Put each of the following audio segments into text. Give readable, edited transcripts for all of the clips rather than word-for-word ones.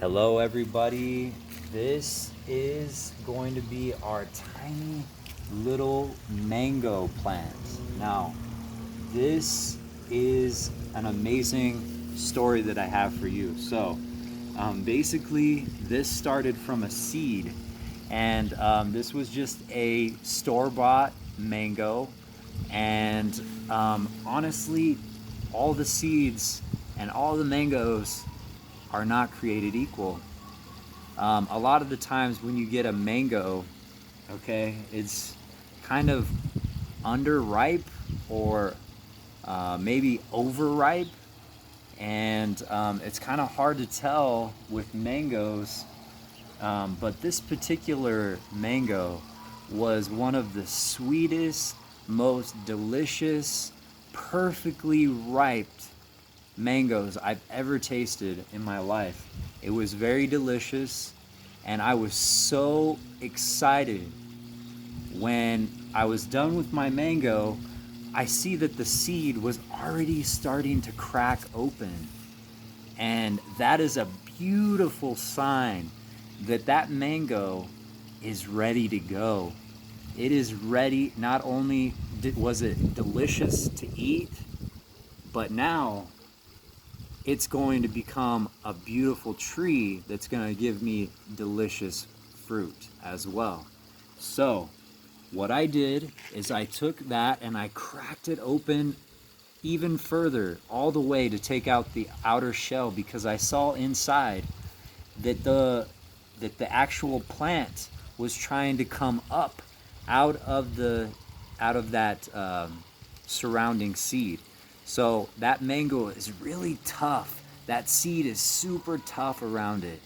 Hello, everybody. This is going to be our tiny little mango plant. Now, this is an amazing story that I have for you. Basically, this started from a seed, and this was just a store bought mango. And honestly, all the seeds and all the mangoes are not created equal. A lot of the times when you get a mango, okay, it's kind of underripe or maybe overripe, and it's kind of hard to tell with mangoes. But this particular mango was one of the sweetest, most delicious, perfectly ripe mangoes I've ever tasted in my life. It was very delicious, and I was so excited when I was done with my mango. I see that the seed was already starting to crack open, and that is a beautiful sign that that mango is ready to go. It is ready. Not only was it delicious to eat, but now it's going to become a beautiful tree that's going to give me delicious fruit as well. So, what I did is I took that and I cracked it open even further, all the way to take out the outer shell, because I saw inside that the actual plant was trying to come up out of the out of that surrounding seed. So that mango is really tough. That seed is super tough around it,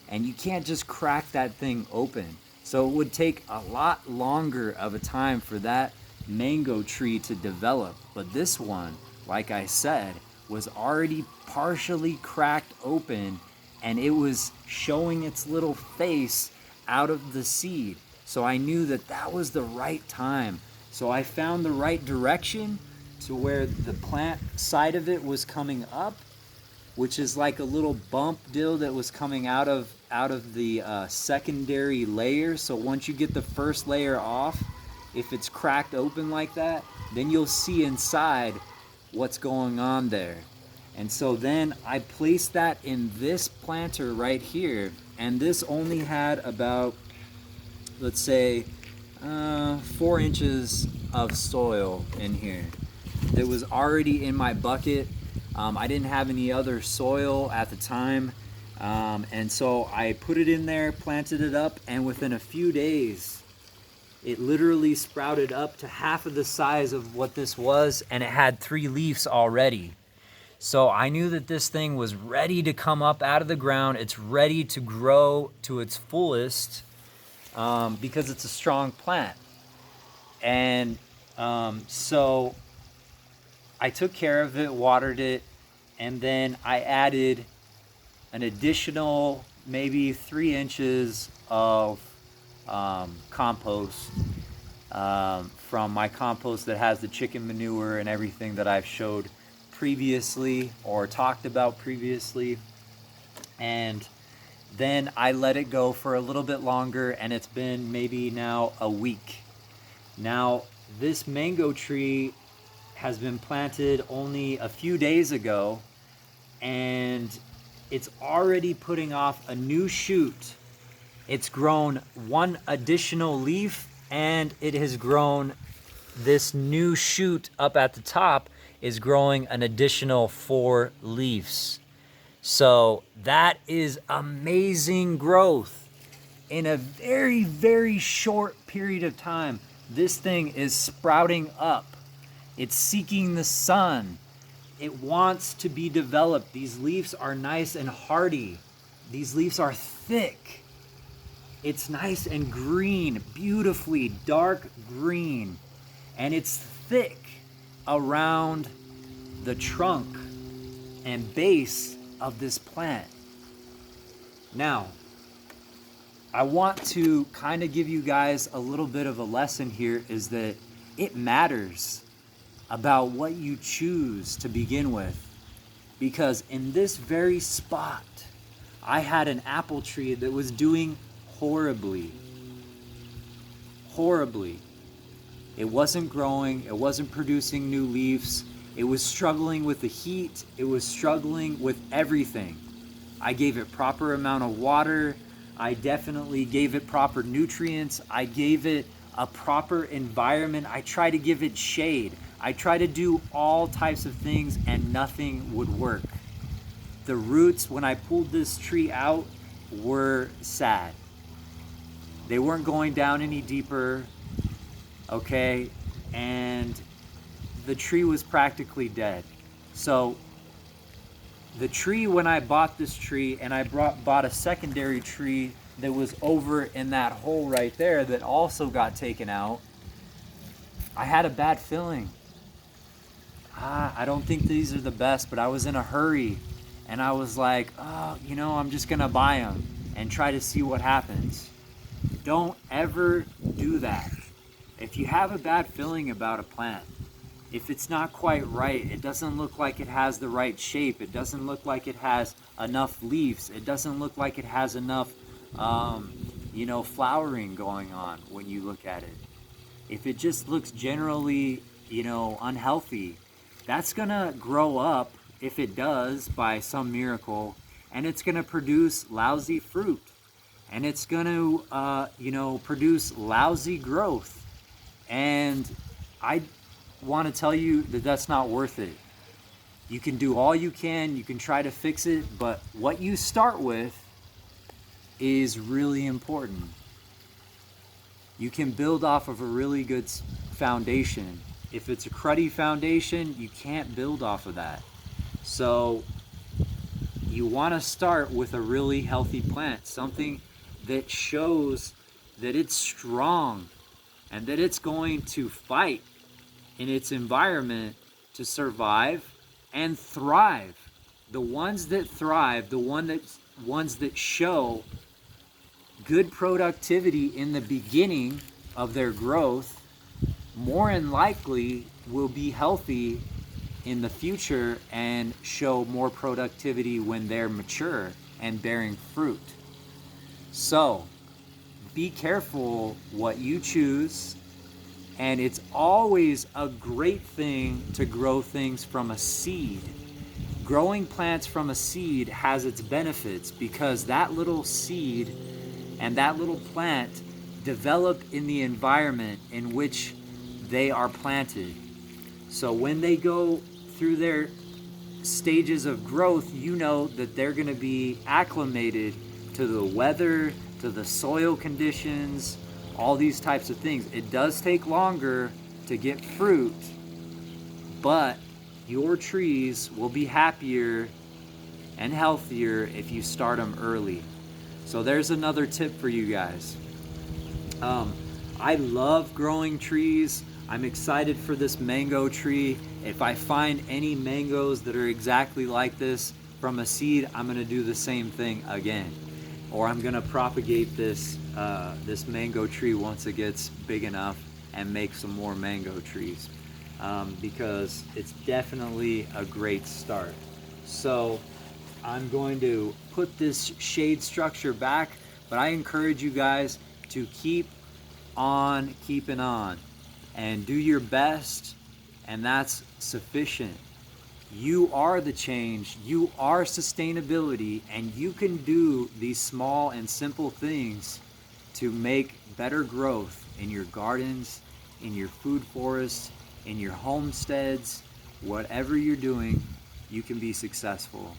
and you can't just crack that thing open. So it would take a lot longer of a time for that mango tree to develop. But this one, like I said, was already partially cracked open, and it was showing its little face out of the seed. So I knew that that was the right time. So I found the right direction to where the plant side of it was coming up, which is like a little bump deal that was coming out of the secondary layer. So once you get the first layer off, if it's cracked open like that, then you'll see inside what's going on there. And so then I placed that in this planter right here, and this only had about, let's say, 4 inches of soil in here that was already in my bucket. I didn't have any other soil at the time. And so I put it in there, planted it up, and within a few days, it literally sprouted up to half of the size of what this was, and it had 3 leaves already. So I knew that this thing was ready to come up out of the ground. It's ready to grow to its fullest, because it's a strong plant. And so I took care of it, watered it, and then I added an additional maybe 3 inches of compost, from my compost that has the chicken manure and everything that I've showed previously or talked about previously. And then I let it go for a little bit longer, and it's been maybe now a week. Now, this mango tree has been planted only a few days ago, and it's already putting off a new shoot. It's grown one additional leaf, and it has grown, this new shoot up at the top is growing an additional 4 leaves. So that is amazing growth in a very, very short period of time. This thing is sprouting up. It's seeking the sun. It wants to be developed. These leaves are nice and hardy. These leaves are thick. It's nice and green, beautifully dark green. And it's thick around the trunk and base of this plant. Now, I want to kind of give you guys a little bit of a lesson here, is that it matters about what you choose to begin with. Because in this very spot, I had an apple tree that was doing horribly. Horribly. It wasn't growing, it wasn't producing new leaves, it was struggling with the heat, it was struggling with everything. I gave it proper amount of water, I definitely gave it proper nutrients, I gave it a proper environment, I tried to give it shade, I tried to do all types of things and nothing would work. The roots, when I pulled this tree out, were sad. They weren't going down any deeper, okay? And the tree was practically dead. So the tree, when I bought this tree, and I bought a secondary tree that was over in that hole right there that also got taken out, I had a bad feeling. I don't think these are the best, but I was in a hurry and I was like, oh, I'm just gonna buy them and try to see what happens. Don't ever do that. If you have a bad feeling about a plant, if it's not quite right, it doesn't look like it has the right shape, it doesn't look like it has enough leaves, it doesn't look like it has enough flowering going on when you look at it. If it just looks generally, unhealthy, that's gonna grow up, if it does, by some miracle, and it's gonna produce lousy fruit. And it's gonna, produce lousy growth. And I want to tell you that that's not worth it. You can do all you can try to fix it, but what you start with is really important. You can build off of a really good foundation. If it's a cruddy foundation, you can't build off of that. So you want to start with a really healthy plant, something that shows that it's strong and that it's going to fight in its environment to survive and thrive. The ones that thrive, the ones that show good productivity in the beginning of their growth, more than likely will be healthy in the future and show more productivity when they're mature and bearing fruit. So, be careful what you choose, and it's always a great thing to grow things from a seed. Growing plants from a seed has its benefits because that little seed and that little plant develop in the environment in which they are planted. So when they go through their stages of growth, you know that they're going to be acclimated to the weather, to the soil conditions, all these types of things. It does take longer to get fruit, but your trees will be happier and healthier if you start them early. So there's another tip for you guys. I love growing trees. I'm excited for this mango tree. If I find any mangoes that are exactly like this from a seed, I'm gonna do the same thing again. Or I'm gonna propagate this mango tree once it gets big enough and make some more mango trees, because it's definitely a great start. So I'm going to put this shade structure back, but I encourage you guys to keep on keeping on and do your best, and that's sufficient. You are the change, you are sustainability, and you can do these small and simple things to make better growth in your gardens, in your food forests, in your homesteads. Whatever you're doing, you can be successful.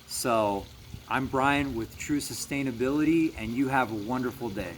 So I'm Brian with True Sustainability, and you have a wonderful day.